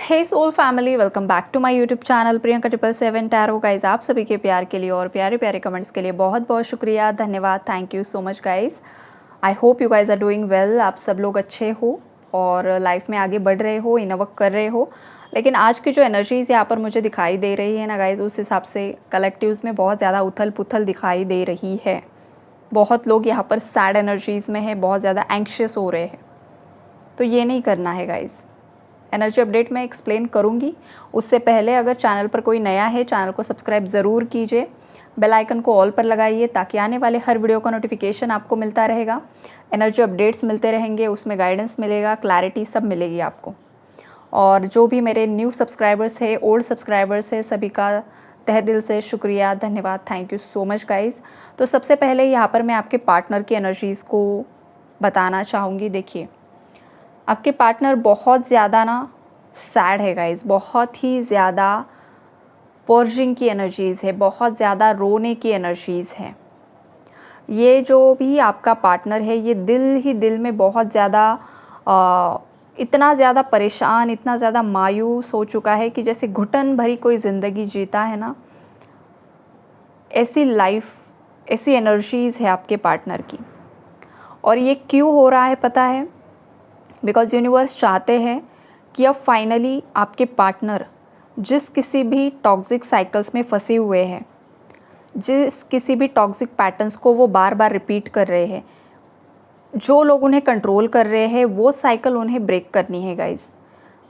Hey soul family, welcome back to my YouTube channel Priyanka 777 tarot. Guys, आप सभी के प्यार के लिए और प्यारे प्यारे कमेंट्स के लिए बहुत बहुत शुक्रिया, धन्यवाद। Thank you so much guys. I hope you guys are doing well. आप सब लोग अच्छे हो और लाइफ में आगे बढ़ रहे हो, इनवर्क कर रहे हो। लेकिन आज की जो एनर्जीज़ यहाँ पर मुझे दिखाई दे रही है ना गाइज, उस हिसाब से कलेक्टिव्स में बहुत ज़्यादा उथल पुथल दिखाई दे रही है। बहुत लोग यहाँ पर सैड एनर्जीज़ में है, बहुत ज़्यादा एंक्शियस हो रहे हैं। तो ये नहीं करना है गाइज़। एनर्जी अपडेट मैं एक्सप्लेन करूंगी, उससे पहले अगर चैनल पर कोई नया है, चैनल को सब्सक्राइब ज़रूर कीजिए, बेल आइकन को ऑल पर लगाइए ताकि आने वाले हर वीडियो का नोटिफिकेशन आपको मिलता रहेगा। एनर्जी अपडेट्स मिलते रहेंगे, उसमें गाइडेंस मिलेगा, क्लैरिटी सब मिलेगी आपको। और जो भी मेरे न्यू सब्सक्राइबर्स है, ओल्ड सब्सक्राइबर्स है, सभी का तहे दिल से शुक्रिया, धन्यवाद। Thank you so much guys. तो सबसे पहले यहाँ पर मैं आपके पार्टनर की एनर्जीज़ को बताना चाहूँगी। देखिए, आपके पार्टनर बहुत ज़्यादा ना सैड है गाइस, बहुत ही ज़्यादा पर्जिंग की एनर्जीज़ है, बहुत ज़्यादा रोने की एनर्जीज़ है। ये जो भी आपका पार्टनर है, ये दिल ही दिल में बहुत ज़्यादा इतना ज़्यादा परेशान, इतना ज़्यादा मायूस हो चुका है कि जैसे घुटन भरी कोई ज़िंदगी जीता है ना, ऐसी लाइफ, ऐसी एनर्जीज़ है आपके पार्टनर की। और ये क्यों हो रहा है पता है? बिकॉज़ यूनिवर्स चाहते हैं कि अब फाइनली आपके पार्टनर जिस किसी भी टॉक्सिक साइकिल्स में फंसे हुए हैं, जिस किसी भी टॉक्सिक पैटर्न्स को वो बार बार रिपीट कर रहे हैं, जो लोग उन्हें कंट्रोल कर रहे हैं, वो साइकिल उन्हें ब्रेक करनी है गाइज।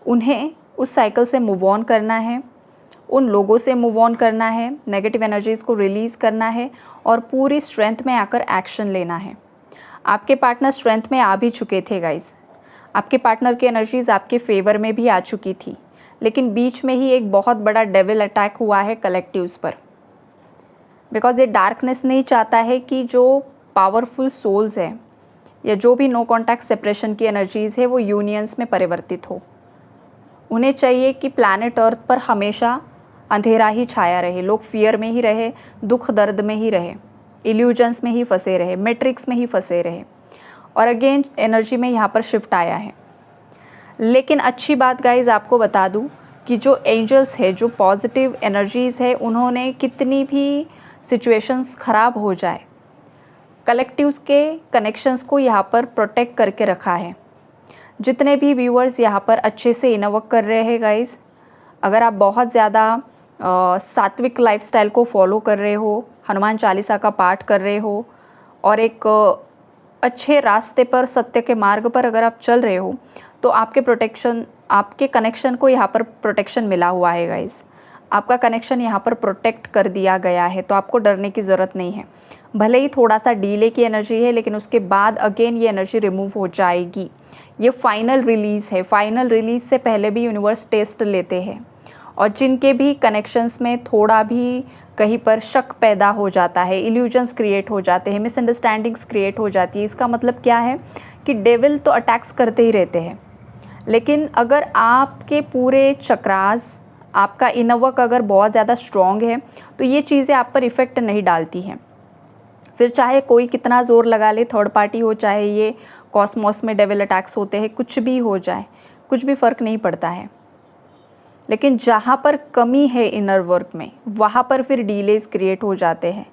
उन्हें उस साइकिल से मूव ऑन करना है, उन लोगों से मूव ऑन करना है, नेगेटिव एनर्जीज़ को रिलीज़ करना है और पूरी स्ट्रेंथ में आकर एक्शन लेना है। आपके पार्टनर स्ट्रेंथ में आ भी चुके थे गाइज। आपके पार्टनर की एनर्जीज़ आपके फेवर में भी आ चुकी थी, लेकिन बीच में ही एक बहुत बड़ा डेविल अटैक हुआ है कलेक्टिव्स पर। बिकॉज ये डार्कनेस नहीं चाहता है कि जो पावरफुल सोल्स हैं या जो भी नो कॉन्टैक्ट सेपरेशन की एनर्जीज़ है वो यूनियंस में परिवर्तित हो। उन्हें चाहिए कि प्लैनेट अर्थ पर हमेशा अंधेरा ही छाया रहे, लोग फियर में ही रहे, दुख दर्द में ही रहे, इल्यूजन्स में ही फंसे रहे, मैट्रिक्स में ही फंसे रहे। और अगेन एनर्जी में यहाँ पर शिफ्ट आया है। लेकिन अच्छी बात गाइज आपको बता दूँ कि जो एंजल्स है, जो पॉजिटिव एनर्जीज़ है, उन्होंने कितनी भी सिचुएशंस ख़राब हो जाए, कलेक्टिव्स के कनेक्शंस को यहाँ पर प्रोटेक्ट करके रखा है। जितने भी व्यूअर्स यहाँ पर अच्छे से इनवर्क कर रहे हैं गाइज, अगर आप बहुत ज़्यादा सात्विक लाइफस्टाइल को फॉलो कर रहे हो, हनुमान चालीसा का पाठ कर रहे हो और एक अच्छे रास्ते पर, सत्य के मार्ग पर अगर आप चल रहे हो, तो आपके प्रोटेक्शन, आपके कनेक्शन को यहाँ पर प्रोटेक्शन मिला हुआ है गाइज। आपका कनेक्शन यहाँ पर प्रोटेक्ट कर दिया गया है, तो आपको डरने की ज़रूरत नहीं है। भले ही थोड़ा सा डीले की एनर्जी है, लेकिन उसके बाद अगेन ये एनर्जी रिमूव हो जाएगी। ये फाइनल रिलीज़ है। फाइनल रिलीज़ से पहले भी यूनिवर्स टेस्ट लेते हैं, और जिनके भी कनेक्शंस में थोड़ा भी कहीं पर शक पैदा हो जाता है, इल्यूजन्स क्रिएट हो जाते हैं, मिसअंडरस्टैंडिंग्स क्रिएट हो जाती है, इसका मतलब क्या है कि डेविल तो अटैक्स करते ही रहते हैं। लेकिन अगर आपके पूरे चक्रास, आपका इनर वर्क अगर बहुत ज़्यादा स्ट्रॉन्ग है, तो ये चीज़ें आप पर इफ़ेक्ट नहीं डालती हैं। फिर चाहे कोई कितना ज़ोर लगा ले, थर्ड पार्टी हो, चाहे ये कॉस्मोस में डेविल अटैक्स होते हैं, कुछ भी हो जाए, कुछ भी फ़र्क नहीं पड़ता है। लेकिन जहाँ पर कमी है इनर वर्क में, वहाँ पर फिर डिलेज क्रिएट हो जाते हैं।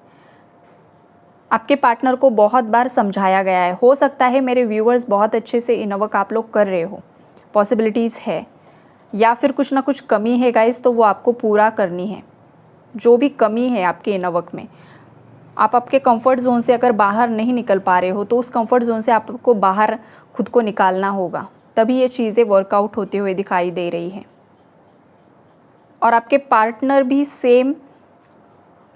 आपके पार्टनर को बहुत बार समझाया गया है। हो सकता है मेरे व्यूअर्स बहुत अच्छे से इनर वर्क आप लोग कर रहे हो, पॉसिबिलिटीज़ है, या फिर कुछ ना कुछ कमी है गाइस, तो वो आपको पूरा करनी है। जो भी कमी है आपके इनर वर्क में, आप आपके कंफर्ट जोन से अगर बाहर नहीं निकल पा रहे हो, तो उस कंफर्ट जोन से आपको बाहर खुद को निकालना होगा, तभी ये चीज़ें वर्कआउट होते हुए दिखाई दे रही हैं। और आपके पार्टनर भी सेम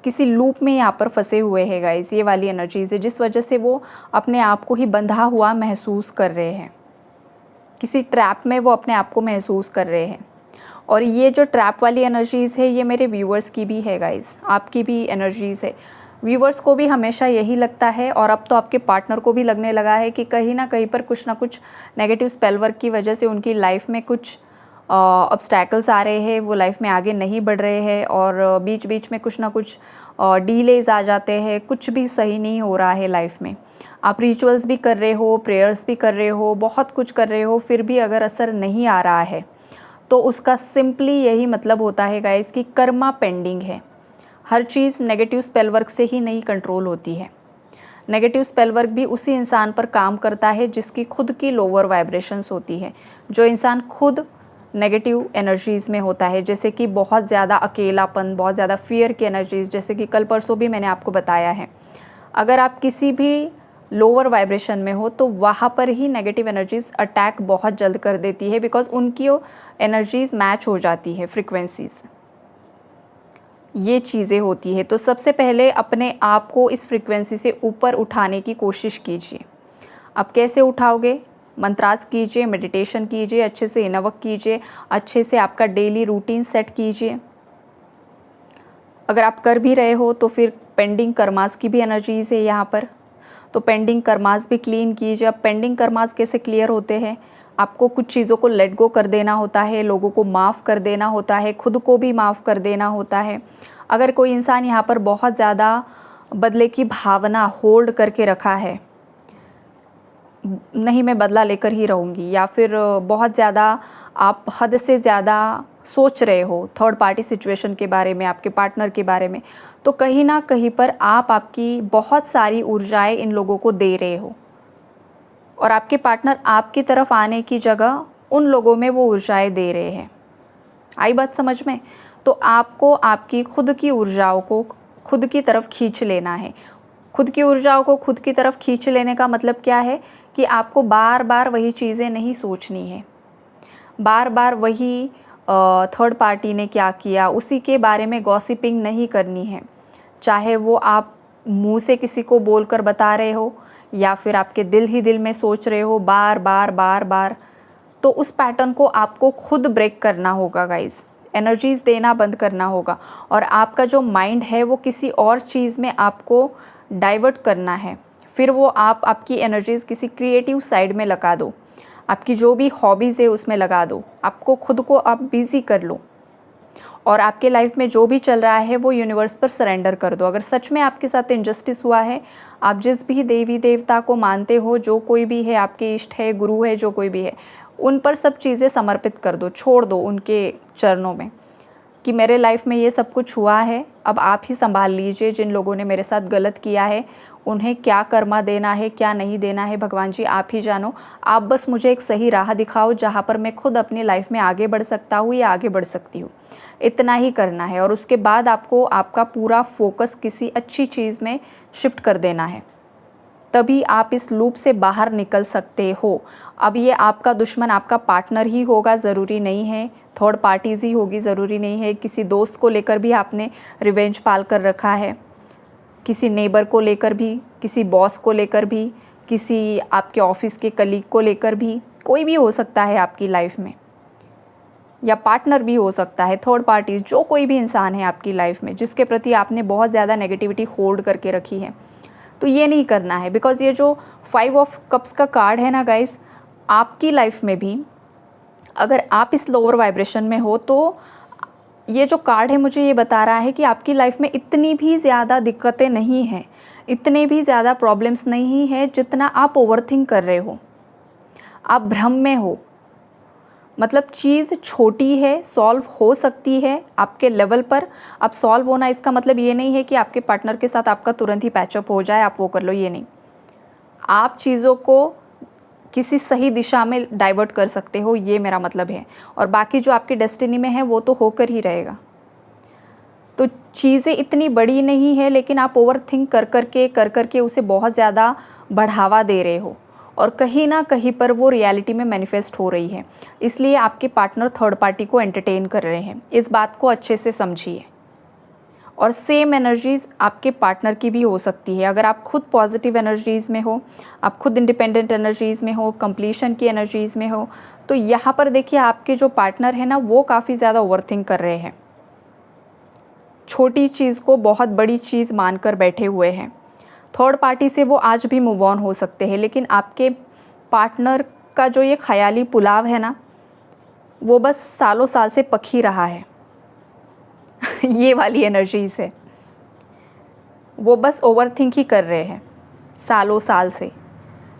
किसी लूप में यहाँ पर फंसे हुए हैं गाइस। ये वाली एनर्जीज है, जिस वजह से वो अपने आप को ही बंधा हुआ महसूस कर रहे हैं, किसी ट्रैप में वो अपने आप को महसूस कर रहे हैं। और ये जो ट्रैप वाली एनर्जीज़ है, ये मेरे व्यूअर्स की भी है गाइस, आपकी भी एनर्जीज़ है। व्यूअर्स को भी हमेशा यही लगता है, और अब तो आपके पार्टनर को भी लगने लगा है कि कहीं ना कहीं पर कुछ ना कुछ नेगेटिव स्पेल वर्क की वजह से उनकी लाइफ में कुछ ऑब्स्टैकल्स आ रहे हैं, वो लाइफ में आगे नहीं बढ़ रहे हैं, और बीच बीच में कुछ ना कुछ डीलेज आ जाते हैं, कुछ भी सही नहीं हो रहा है लाइफ में। आप रिचुअल्स भी कर रहे हो, प्रेयर्स भी कर रहे हो, बहुत कुछ कर रहे हो, फिर भी अगर असर नहीं आ रहा है, तो उसका सिंपली यही मतलब होता है गाइस कि कर्मा पेंडिंग है। हर चीज़ नेगेटिव स्पेल वर्क से ही नहीं कंट्रोल होती है। नेगेटिव स्पेल वर्क भी उसी इंसान पर काम करता है जिसकी खुद की लोअर वाइब्रेशंस होती है। जो इंसान खुद नेगेटिव एनर्जीज़ में होता है, जैसे कि बहुत ज़्यादा अकेलापन, बहुत ज़्यादा फियर की एनर्जीज़, जैसे कि कल परसों भी मैंने आपको बताया है, अगर आप किसी भी लोअर वाइब्रेशन में हो तो वहाँ पर ही नेगेटिव एनर्जीज़ अटैक बहुत जल्द कर देती है, बिकॉज उनकी एनर्जीज़ मैच हो जाती है, फ्रिक्वेंसीज़, ये चीज़ें होती है। तो सबसे पहले अपने आप को इस फ्रिक्वेंसी से ऊपर उठाने की कोशिश कीजिए। अब कैसे उठाओगे? मंत्रास कीजिए, मेडिटेशन कीजिए, अच्छे से इनर वर्क कीजिए, अच्छे से आपका डेली रूटीन सेट कीजिए। अगर आप कर भी रहे हो तो फिर पेंडिंग कर्मास की भी एनर्जीज़ है यहाँ पर, तो पेंडिंग कर्मास भी क्लीन कीजिए। अब पेंडिंग कर्मास कैसे क्लियर होते हैं? आपको कुछ चीज़ों को लेट गो कर देना होता है, लोगों को माफ़ कर देना होता है, खुद को भी माफ़ कर देना होता है। अगर कोई इंसान यहाँ पर बहुत ज़्यादा बदले की भावना होल्ड करके रखा है, नहीं मैं बदला लेकर ही रहूँगी, या फिर बहुत ज़्यादा आप हद से ज़्यादा सोच रहे हो थर्ड पार्टी सिचुएशन के बारे में, आपके पार्टनर के बारे में, तो कहीं ना कहीं पर आप आपकी बहुत सारी ऊर्जाएं इन लोगों को दे रहे हो, और आपके पार्टनर आपकी तरफ आने की जगह उन लोगों में वो ऊर्जाएं दे रहे हैं। आई बात समझ में? तो आपको आपकी खुद की ऊर्जाओं को खुद की तरफ खींच लेना है। खुद की ऊर्जाओं को खुद की तरफ खींच लेने का मतलब क्या है कि आपको बार बार वही चीज़ें नहीं सोचनी है, बार बार वही थर्ड पार्टी ने क्या किया उसी के बारे में गॉसिपिंग नहीं करनी है। चाहे वो आप मुंह से किसी को बोलकर बता रहे हो या फिर आपके दिल ही दिल में सोच रहे हो बार बार बार बार, तो उस पैटर्न को आपको खुद ब्रेक करना होगा गाइस। एनर्जीज़ देना बंद करना होगा, और आपका जो माइंड है वो किसी और चीज़ में आपको डाइवर्ट करना है। फिर वो आप आपकी एनर्जीज़ किसी क्रिएटिव साइड में लगा दो, आपकी जो भी हॉबीज़ है उसमें लगा दो, आपको खुद को आप बिज़ी कर लो, और आपके लाइफ में जो भी चल रहा है वो यूनिवर्स पर सरेंडर कर दो। अगर सच में आपके साथ इनजस्टिस हुआ है, आप जिस भी देवी देवता को मानते हो, जो कोई भी है, आपके इष्ट है, गुरु है, जो कोई भी है, उन पर सब चीज़ें समर्पित कर दो, छोड़ दो उनके चरणों में कि मेरे लाइफ में ये सब कुछ हुआ है, अब आप ही संभाल लीजिए। जिन लोगों ने मेरे साथ गलत किया है उन्हें क्या कर्मा देना है, क्या नहीं देना है, भगवान जी आप ही जानो। आप बस मुझे एक सही राह दिखाओ जहाँ पर मैं खुद अपनी लाइफ में आगे बढ़ सकता हूँ या आगे बढ़ सकती हूँ। इतना ही करना है, और उसके बाद आपको आपका पूरा फोकस किसी अच्छी चीज़ में शिफ्ट कर देना है, तभी आप इस लूप से बाहर निकल सकते हो। अब ये आपका दुश्मन आपका पार्टनर ही होगा, ज़रूरी नहीं है थर्ड पार्टीज़ ही होगी, ज़रूरी नहीं है किसी दोस्त को लेकर भी आपने रिवेंज पाल कर रखा है, किसी नेबर को लेकर भी, किसी बॉस को लेकर भी, किसी आपके ऑफिस के कलीग को लेकर भी, कोई भी हो सकता है आपकी लाइफ में, या पार्टनर भी हो सकता है, थर्ड पार्टी, जो कोई भी इंसान है आपकी लाइफ में जिसके प्रति आपने बहुत ज़्यादा नेगेटिविटी होल्ड करके रखी है। तो ये नहीं करना है, बिकॉज ये जो 5 ऑफ कप्स का कार्ड है ना गाइस, आपकी लाइफ में भी अगर आप इस लोअर वाइब्रेशन में हो तो ये जो कार्ड है मुझे ये बता रहा है कि आपकी लाइफ में इतनी भी ज़्यादा दिक्कतें नहीं हैं, इतने भी ज़्यादा प्रॉब्लम्स नहीं है जितना आप ओवरथिंक कर रहे हो, आप भ्रम में हो। मतलब चीज़ छोटी है, सॉल्व हो सकती है आपके लेवल पर। अब सॉल्व होना इसका मतलब ये नहीं है कि आपके पार्टनर के साथ आपका तुरंत ही पैचअप हो जाए, आप वो कर लो, ये नहीं। आप चीज़ों को किसी सही दिशा में डाइवर्ट कर सकते हो, ये मेरा मतलब है, और बाकी जो आपकी डेस्टिनी में है वो तो होकर ही रहेगा। तो चीज़ें इतनी बड़ी नहीं है, लेकिन आप ओवर थिंक कर करके उसे बहुत ज़्यादा बढ़ावा दे रहे हो, और कहीं ना कहीं पर वो रियलिटी में मैनिफेस्ट हो रही है। इसलिए आपके पार्टनर थर्ड पार्टी को एंटरटेन कर रहे हैं, इस बात को अच्छे से समझिए। और सेम एनर्जीज़ आपके पार्टनर की भी हो सकती है। अगर आप खुद पॉजिटिव एनर्जीज़ में हो, आप खुद इंडिपेंडेंट एनर्जीज़ में हो, कंप्लीशन की एनर्जीज़ में हो, तो यहाँ पर देखिए आपके जो पार्टनर है ना वो काफ़ी ज़्यादा ओवरथिंक कर रहे हैं, छोटी चीज़ को बहुत बड़ी चीज़ मानकर बैठे हुए हैं। थर्ड पार्टी से वो आज भी मूव ऑन हो सकते हैं, लेकिन आपके पार्टनर का जो ये ख्याली पुलाव है ना, वो बस सालों साल से पक ही रहा है ये वाली एनर्जी से वो बस ओवरथिंक ही कर रहे हैं सालों साल से।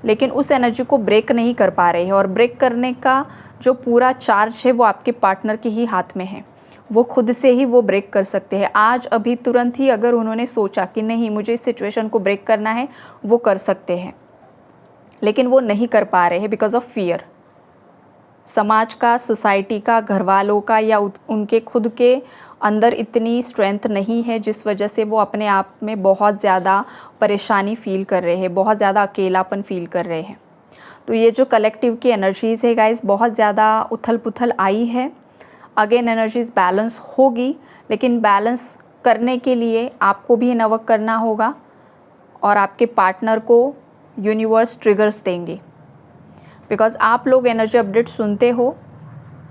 लेकिन उस एनर्जी को ब्रेक नहीं कर पा रहे हैं, और ब्रेक करने का जो पूरा चार्ज है वो आपके पार्टनर के ही हाथ में है। वो खुद से ही वो ब्रेक कर सकते हैं। आज अभी तुरंत ही अगर उन्होंने सोचा कि नहीं मुझे इस सिचुएशन को ब्रेक करना है, वो कर सकते हैं, लेकिन वो नहीं कर पा रहे हैं बिकॉज ऑफ फियर। समाज का, सोसाइटी का, घर वालों का, या उनके खुद के अंदर इतनी स्ट्रेंथ नहीं है जिस वजह से वो अपने आप में बहुत ज़्यादा परेशानी फ़ील कर रहे हैं, बहुत ज़्यादा अकेलापन फ़ील कर रहे हैं। तो ये जो कलेक्टिव की एनर्जीज़ है गाइस, बहुत ज़्यादा उथल पुथल आई है। अगेन एनर्जीज़ बैलेंस होगी, लेकिन बैलेंस करने के लिए आपको भी इनवर्क करना होगा, और आपके पार्टनर को यूनिवर्स ट्रिगर्स देंगे। बिकॉज़ आप लोग एनर्जी अपडेट सुनते हो,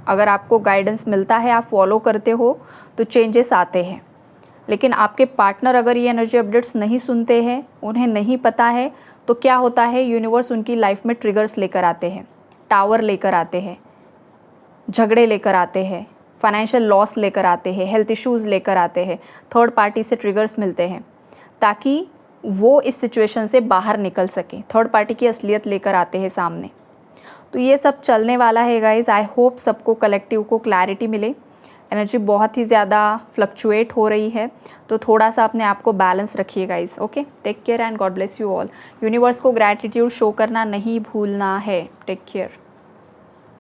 अगर आपको गाइडेंस मिलता है, आप फॉलो करते हो, तो चेंजेस आते हैं। लेकिन आपके पार्टनर अगर ये एनर्जी अपडेट्स नहीं सुनते हैं, उन्हें नहीं पता है, तो क्या होता है, यूनिवर्स उनकी लाइफ में ट्रिगर्स लेकर आते हैं, टावर लेकर आते हैं, झगड़े लेकर आते हैं, फाइनेंशियल लॉस लेकर आते हैं, हेल्थ इश्यूज़ लेकर आते हैं, थर्ड पार्टी से ट्रिगर्स मिलते हैं, ताकि वो इस सिचुएशन से बाहर निकल सके। थर्ड पार्टी की असलियत लेकर आते हैं सामने। तो ये सब चलने वाला है गाइज़। आई होप सबको, कलेक्टिव को क्लैरिटी मिले। एनर्जी बहुत ही ज़्यादा फ्लक्चुएट हो रही है, तो थोड़ा सा अपने आप को बैलेंस रखिए guys. Okay, take care and God bless you all. Universe को ग्रैटिट्यूड शो करना नहीं भूलना है। Take care.